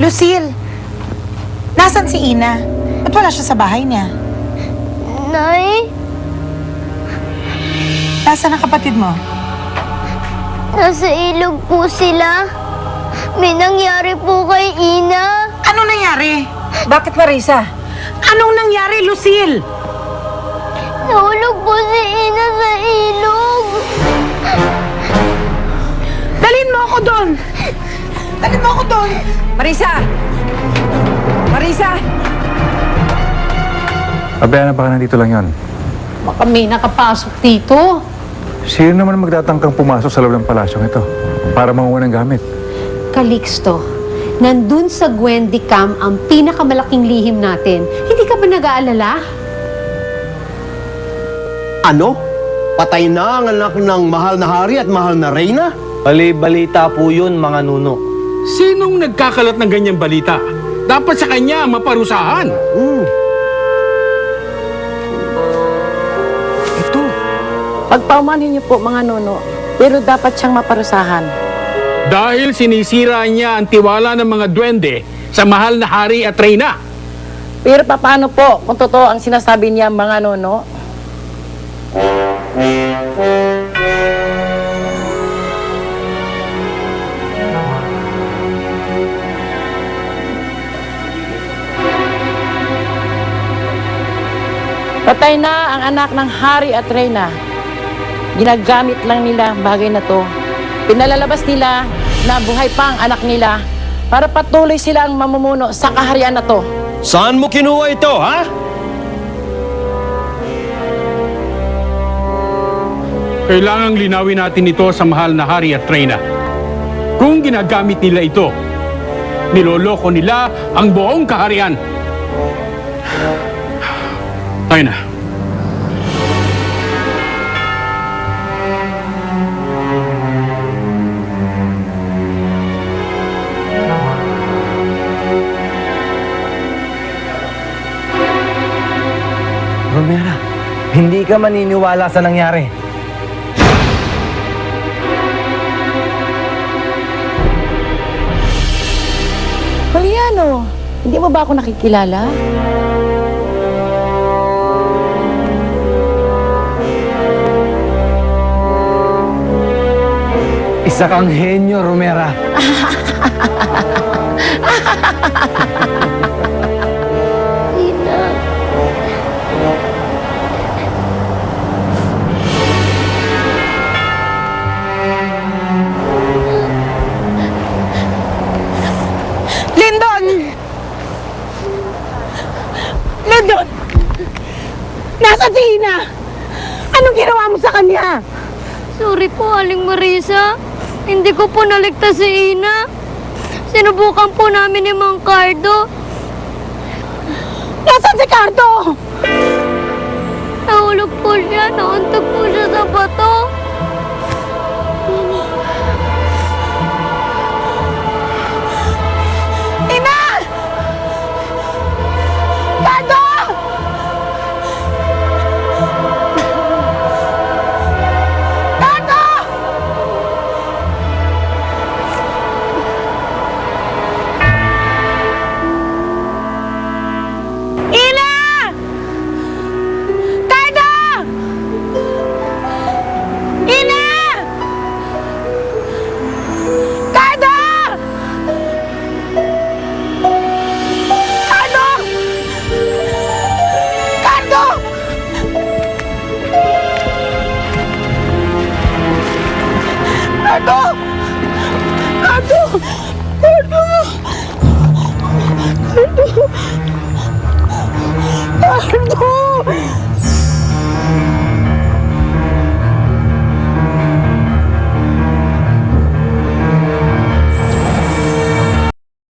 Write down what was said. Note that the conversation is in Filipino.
Lucille, nasan si Ina? At wala siya sa bahay niya? Nay, Nasaan ang kapatid mo? nasa ilog po sila. May nangyari po kay Ina. Ano nangyari? Bakit, Marisa? Anong nangyari, Lucille? Nahulog po si Ina sa ilog. Dalhin mo ako doon! Dalhin mo ako doon! Marisa! Marisa! Abayana, baka nandito lang yon. Baka may nakapasok dito. Sino naman magtatangkang pumasok sa loob ng palasyong ito para manguha ng gamit? Calixto, nandun sa Gwendicam ang pinakamalaking lihim natin. Hindi ka ba nag-aalala? Ano? Patay na ang anak ng mahal na hari at mahal na reyna? Bali-balita po yun, mga nuno. Sinong nagkakalat ng ganyang balita? Dapat sa kanya maparusahan. Ito. Pagpaumanhin niyo po mga nuno, pero dapat siyang maparusahan. Dahil sinisira niya ang tiwala ng mga duwende sa mahal na hari at reyna. Pero paano po kung totoo ang sinasabi niya mga nuno? Patay na ang anak ng hari at reyna. Ginagamit lang nila ang bagay na to. Pinalalabas nila na buhay pa ang anak nila para patuloy silang mamumuno sa kaharian na to. Saan mo kinuha ito, ha? Kailangang linawin natin ito sa mahal na hari at reyna. Kung ginagamit nila ito, niloloko nila ang buong kaharian. Tayo na. Romera, hindi ka maniniwala sa nangyari. Juliano, hindi mo ba ako nakikilala? Isa kang henyo, Romera. Ina. Lindon! Lindon! Nasaan si Ina? Anong ginawa mo sa kanya? Sorry po, Aling Marisa. Hindi ko po naligtas si Ina. Sinubukan po namin ni Mang Cardo. Nasaan si Cardo? Nahulog po siya. Nauntog po siya sa bato. Ina! Cardo! Cardo! Ina! Cardo! Ina! Cardo! Cardo! Cardo! Cardo!